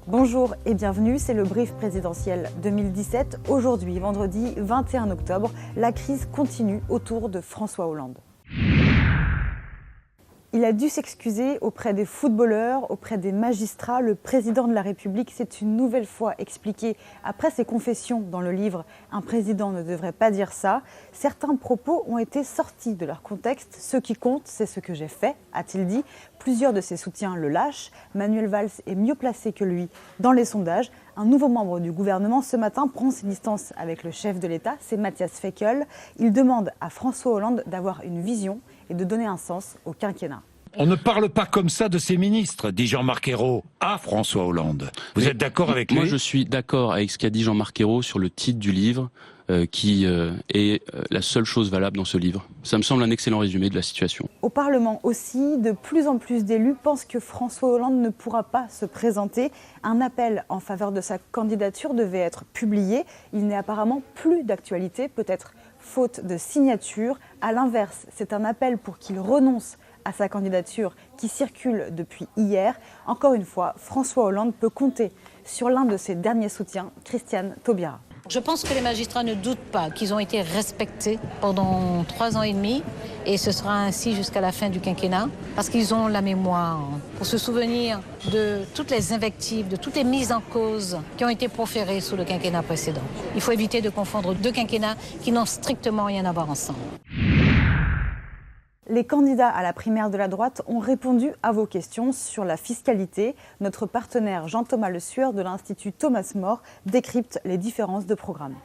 Bonjour et bienvenue, c'est le brief présidentiel 2017. Aujourd'hui, vendredi 21 octobre, la crise continue autour de François Hollande. Il a dû s'excuser auprès des footballeurs, auprès des magistrats. Le président de la République s'est une nouvelle fois expliqué après ses confessions dans le livre « Un président ne devrait pas dire ça ». Certains propos ont été sortis de leur contexte. Ce qui compte, c'est ce que j'ai fait, a-t-il dit. Plusieurs de ses soutiens le lâchent. Manuel Valls est mieux placé que lui dans les sondages. Un nouveau membre du gouvernement ce matin prend ses distances avec le chef de l'État, c'est Matthias Fekl. Il demande à François Hollande d'avoir une vision et de donner un sens au quinquennat. On ne parle pas comme ça de ses ministres, dit Jean-Marc Ayrault à François Hollande. Vous êtes d'accord avec lui ? Moi, je suis d'accord avec ce qu'a dit Jean-Marc Ayrault sur le titre du livre, qui est la seule chose valable dans ce livre. Ça me semble un excellent résumé de la situation. Au Parlement aussi, de plus en plus d'élus pensent que François Hollande ne pourra pas se présenter. Un appel en faveur de sa candidature devait être publié. Il n'est apparemment plus d'actualité, peut-être faute de signature. À l'inverse, c'est un appel pour qu'il renonce à sa candidature qui circule depuis hier. Encore une fois, François Hollande peut compter sur l'un de ses derniers soutiens, Christiane Taubira. Je pense que les magistrats ne doutent pas qu'ils ont été respectés pendant 3 ans et demi et ce sera ainsi jusqu'à la fin du quinquennat parce qu'ils ont la mémoire pour se souvenir de toutes les invectives, de toutes les mises en cause qui ont été proférées sous le quinquennat précédent. Il faut éviter de confondre deux quinquennats qui n'ont strictement rien à voir ensemble. Les candidats à la primaire de la droite ont répondu à vos questions sur la fiscalité. Notre partenaire Jean-Thomas Le Sueur de l'Institut Thomas More décrypte les différences de programme.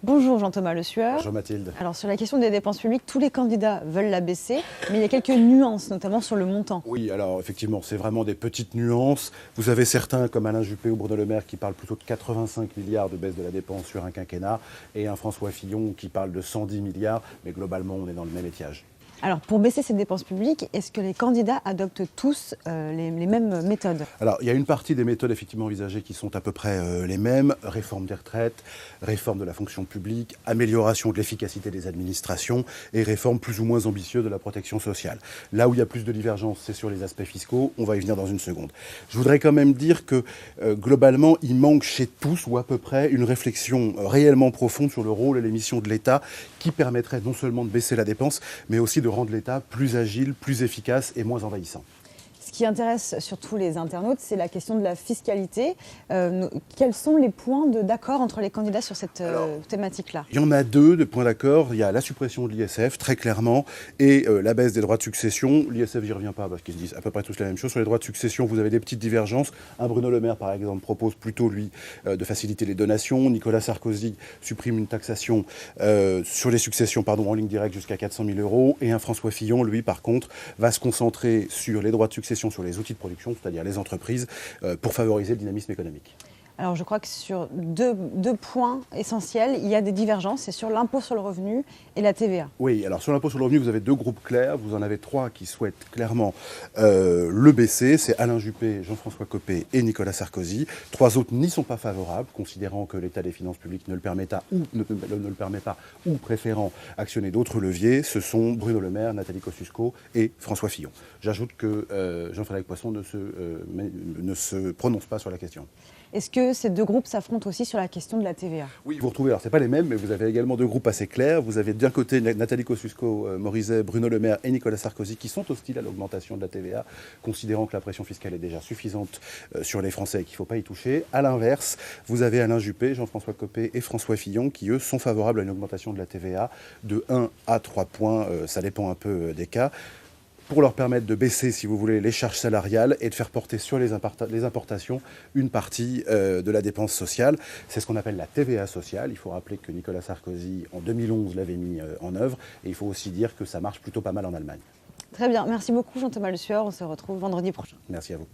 Bonjour Jean-Thomas Le Sueur. Bonjour Mathilde. Alors sur la question des dépenses publiques, tous les candidats veulent la baisser, mais il y a quelques nuances, notamment sur le montant. Oui, alors effectivement, c'est vraiment des petites nuances. Vous avez certains, comme Alain Juppé ou Bruno Le Maire, qui parlent plutôt de 85 milliards de baisse de la dépense sur un quinquennat, et un François Fillon qui parle de 110 milliards, mais globalement, on est dans le même étiage. Alors, pour baisser ces dépenses publiques, est-ce que les candidats adoptent tous les mêmes méthodes ? Alors, il y a une partie des méthodes effectivement envisagées qui sont à peu près les mêmes. Réforme des retraites, réforme de la fonction publique, amélioration de l'efficacité des administrations et réforme plus ou moins ambitieuse de la protection sociale. Là où il y a plus de divergences, c'est sur les aspects fiscaux. On va y venir dans une seconde. Je voudrais quand même dire que globalement, il manque chez tous ou à peu près une réflexion réellement profonde sur le rôle et les missions de l'État qui permettrait non seulement de baisser la dépense, mais aussi de rendre l'État plus agile, plus efficace et moins envahissant. Ce qui intéresse surtout les internautes, c'est la question de la fiscalité. Quels sont les points d'accord entre les candidats sur cette thématique-là ? Il y en a deux de points d'accord. Il y a la suppression de l'ISF, très clairement, et la baisse des droits de succession. L'ISF, j'y reviens pas parce qu'ils se disent à peu près tous la même chose. Sur les droits de succession, vous avez des petites divergences. Un Bruno Le Maire, par exemple, propose plutôt, lui, de faciliter les donations. Nicolas Sarkozy supprime une taxation sur les successions en ligne directe jusqu'à 400 000 €. Et un François Fillon, lui, par contre, va se concentrer sur les droits de succession sur les outils de production, c'est-à-dire les entreprises, pour favoriser le dynamisme économique. Alors je crois que sur deux points essentiels, il y a des divergences, c'est sur l'impôt sur le revenu et la TVA. Oui, alors sur l'impôt sur le revenu, vous avez deux groupes clairs, vous en avez 3 qui souhaitent clairement le baisser, c'est Alain Juppé, Jean-François Copé et Nicolas Sarkozy. 3 autres n'y sont pas favorables, considérant que l'état des finances publiques ne le permet pas ou préférant actionner d'autres leviers. Ce sont Bruno Le Maire, Nathalie Kosciusko et François Fillon. J'ajoute que Jean-Frédéric Poisson ne se prononce pas sur la question. Est-ce que ces deux groupes s'affrontent aussi sur la question de la TVA ? Oui, vous retrouvez, alors c'est pas les mêmes, mais vous avez également 2 groupes assez clairs. Vous avez d'un côté Nathalie Kosciusko-Morizet, Bruno Le Maire et Nicolas Sarkozy qui sont hostiles à l'augmentation de la TVA, considérant que la pression fiscale est déjà suffisante sur les Français et qu'il ne faut pas y toucher. À l'inverse, vous avez Alain Juppé, Jean-François Copé et François Fillon qui, eux, sont favorables à une augmentation de la TVA de 1 à 3 points, ça dépend un peu des cas, pour leur permettre de baisser, si vous voulez, les charges salariales et de faire porter sur les importations une partie de la dépense sociale. C'est ce qu'on appelle la TVA sociale. Il faut rappeler que Nicolas Sarkozy, en 2011, l'avait mis en œuvre. Et il faut aussi dire que ça marche plutôt pas mal en Allemagne. Très bien. Merci beaucoup, Jean-Thomas Le Sueur. On se retrouve vendredi prochain. Merci à vous.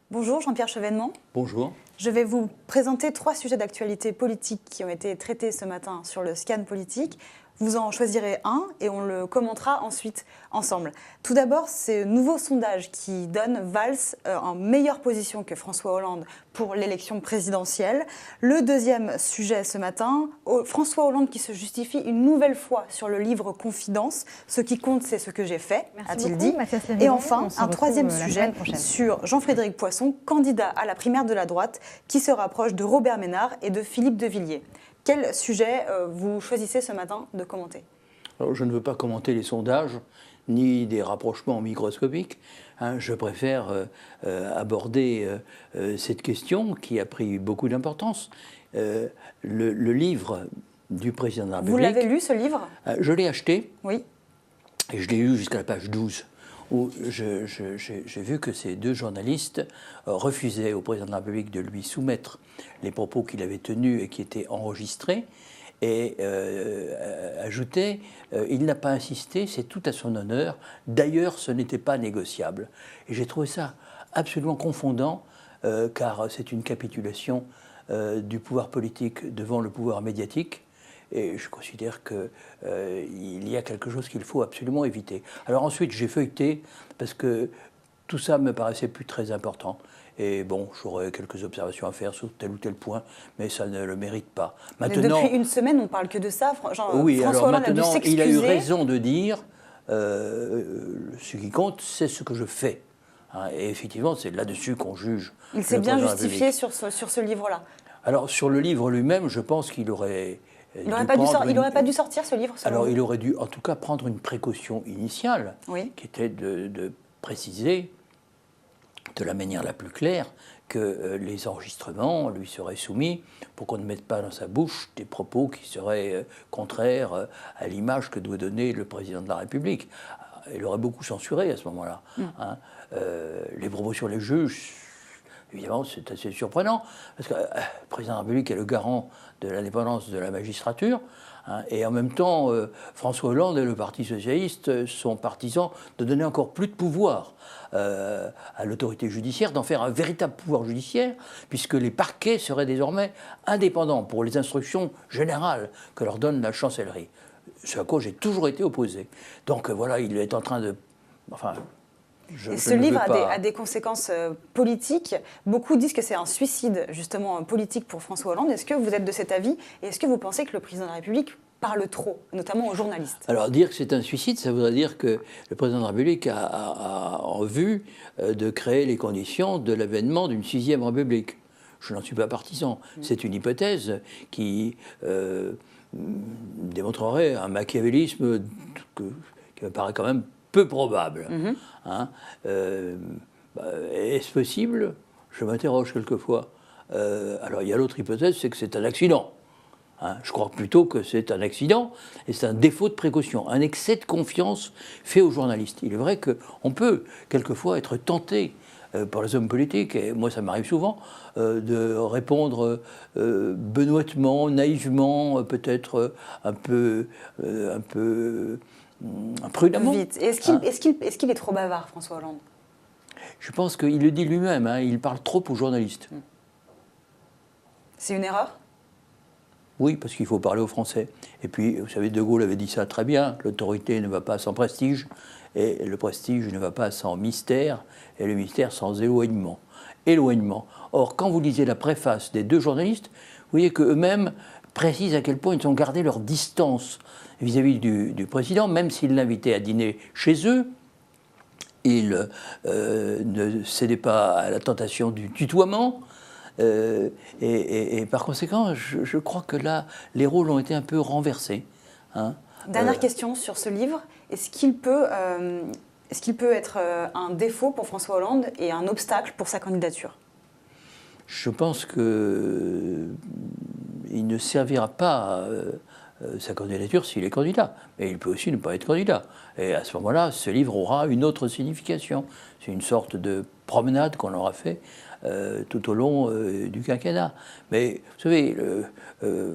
Bonjour Jean-Pierre Chevènement. Bonjour. Je vais vous présenter 3 sujets d'actualité politique qui ont été traités ce matin sur le scan politique. Vous en choisirez un et on le commentera ensuite ensemble. Tout d'abord, ce nouveau sondage qui donne Valls en meilleure position que François Hollande pour l'élection présidentielle. Le deuxième sujet ce matin, François Hollande qui se justifie une nouvelle fois sur le livre Confidence. Ce qui compte, c'est ce que j'ai fait, a-t-il dit. Et enfin, un troisième sujet sur Jean-Frédéric Poisson, candidat à la primaire de la droite, qui se rapproche de Robert Ménard et de Philippe de Villiers. Quel sujet vous choisissez ce matin de commenter? Alors, je ne veux pas commenter les sondages, ni des rapprochements microscopiques. Je préfère aborder cette question qui a pris beaucoup d'importance. Le livre du président de la République... Vous l'avez lu, ce livre? Je l'ai acheté. Oui. Et je l'ai lu jusqu'à la page 12, où j'ai vu que ces deux journalistes refusaient au président de la République de lui soumettre les propos qu'il avait tenus et qui étaient enregistrés, et ajoutaient il n'a pas insisté, c'est tout à son honneur, d'ailleurs ce n'était pas négociable. Et j'ai trouvé ça absolument confondant, car c'est une capitulation du pouvoir politique devant le pouvoir médiatique. Et je considère qu'il y a quelque chose qu'il faut absolument éviter. Alors ensuite, j'ai feuilleté, parce que tout ça me paraissait plus très important. Et bon, j'aurais quelques observations à faire sur tel ou tel point, mais ça ne le mérite pas. Maintenant, depuis une semaine, on ne parle que de ça. Oui, François alors Hollande maintenant, a dû il a eu s'excuser. raison de dire ce qui compte, c'est ce que je fais. Et effectivement, c'est là-dessus qu'on juge. Il s'est bien justifié sur ce livre-là. Alors, sur le livre lui-même, je pense qu'il aurait... Il n'aurait pas dû sortir ce livre, selon Alors, vous? il aurait dû, en tout cas, prendre une précaution initiale, oui, qui était de préciser de la manière la plus claire que les enregistrements lui seraient soumis pour qu'on ne mette pas dans sa bouche des propos qui seraient contraires à l'image que doit donner le président de la République. Il aurait beaucoup censuré à ce moment-là. Les propos sur les juges, évidemment, c'est assez surprenant, parce que le président de la République est le garant de l'indépendance de la magistrature, et en même temps, François Hollande et le Parti socialiste sont partisans de donner encore plus de pouvoir à l'autorité judiciaire, d'en faire un véritable pouvoir judiciaire, puisque les parquets seraient désormais indépendants pour les instructions générales que leur donne la chancellerie. Ce à quoi j'ai toujours été opposé. Donc voilà, il est en train de... Enfin... Et ce livre a des conséquences politiques. Beaucoup disent que c'est un suicide, justement, politique pour François Hollande. Est-ce que vous êtes de cet avis? Et est-ce que vous pensez que le président de la République parle trop, notamment aux journalistes? Alors, dire que c'est un suicide, ça voudrait dire que le président de la République a en vue de créer les conditions de l'avènement d'une 6e République. Je n'en suis pas partisan. C'est une hypothèse qui démontrerait un machiavélisme qui me paraît quand même peu probable. Est-ce possible? Je m'interroge quelquefois. Alors il y a l'autre hypothèse, c'est que c'est un accident. Je crois plutôt que c'est un accident et c'est un défaut de précaution, un excès de confiance fait aux journalistes. Il est vrai qu'on peut quelquefois être tenté par les hommes politiques, et moi ça m'arrive souvent, de répondre benoîtement, naïvement, peut-être un peu prudemment. Vite. Est-ce qu'il est trop bavard, François Hollande? Je pense qu'il le dit lui-même, il parle trop aux journalistes. C'est une erreur? Oui, parce qu'il faut parler aux Français. Et puis, vous savez, De Gaulle avait dit ça très bien, l'autorité ne va pas sans prestige, et le prestige ne va pas sans mystère, et le mystère sans éloignement. Or, quand vous lisez la préface des deux journalistes, vous voyez qu'eux-mêmes précisent à quel point ils ont gardé leur distance vis-à-vis du président, même s'ils l'invitaient à dîner chez eux. Ils ne cédaient pas à la tentation du tutoiement. Et par conséquent, je crois que là, les rôles ont été un peu renversés. Dernière question sur ce livre. Est-ce qu'il peut être un défaut pour François Hollande et un obstacle pour sa candidature? Je pense qu'il ne servira pas sa candidature s'il est candidat. Mais il peut aussi ne pas être candidat. Et à ce moment-là, ce livre aura une autre signification. C'est une sorte de promenade qu'on aura fait tout au long du quinquennat. Mais vous savez,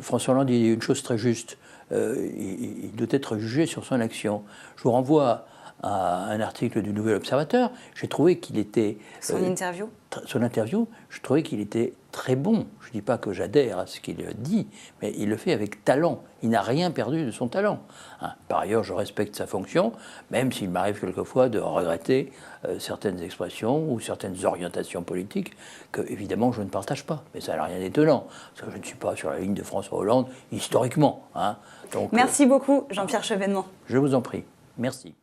François Hollande dit une chose très juste. Il doit être jugé sur son action. Je vous renvoie à un article du Nouvel Observateur. J'ai trouvé qu'il était... Son interview ? Son interview, je trouvais qu'il était très bon. Je ne dis pas que j'adhère à ce qu'il dit, mais il le fait avec talent. Il n'a rien perdu de son talent. Hein. Par ailleurs, je respecte sa fonction, même s'il m'arrive quelquefois de regretter certaines expressions ou certaines orientations politiques que, évidemment, je ne partage pas. Mais ça n'a rien d'étonnant, parce que je ne suis pas sur la ligne de François Hollande, historiquement. Hein. Donc, merci beaucoup, Jean-Pierre Chevènement. Je vous en prie. Merci.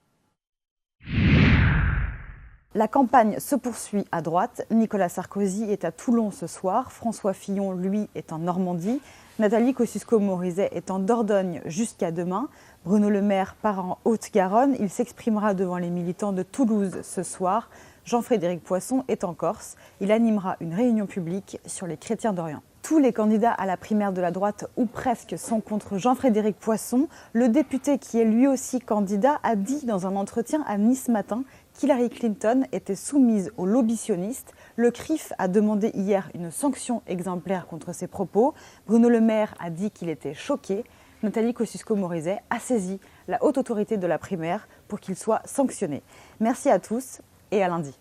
La campagne se poursuit à droite. Nicolas Sarkozy est à Toulon ce soir. François Fillon, lui, est en Normandie. Nathalie Kosciusko-Morizet est en Dordogne jusqu'à demain. Bruno Le Maire part en Haute-Garonne. Il s'exprimera devant les militants de Toulouse ce soir. Jean-Frédéric Poisson est en Corse. Il animera une réunion publique sur les chrétiens d'Orient. Tous les candidats à la primaire de la droite, ou presque, sont contre Jean-Frédéric Poisson. Le député, qui est lui aussi candidat, a dit dans un entretien à Nice Matin qu'Hillary Clinton était soumise aux lobbies sionistes. Le CRIF a demandé hier une sanction exemplaire contre ses propos. Bruno Le Maire a dit qu'il était choqué. Nathalie Kosciusko-Morizet a saisi la haute autorité de la primaire pour qu'il soit sanctionné. Merci à tous et à lundi.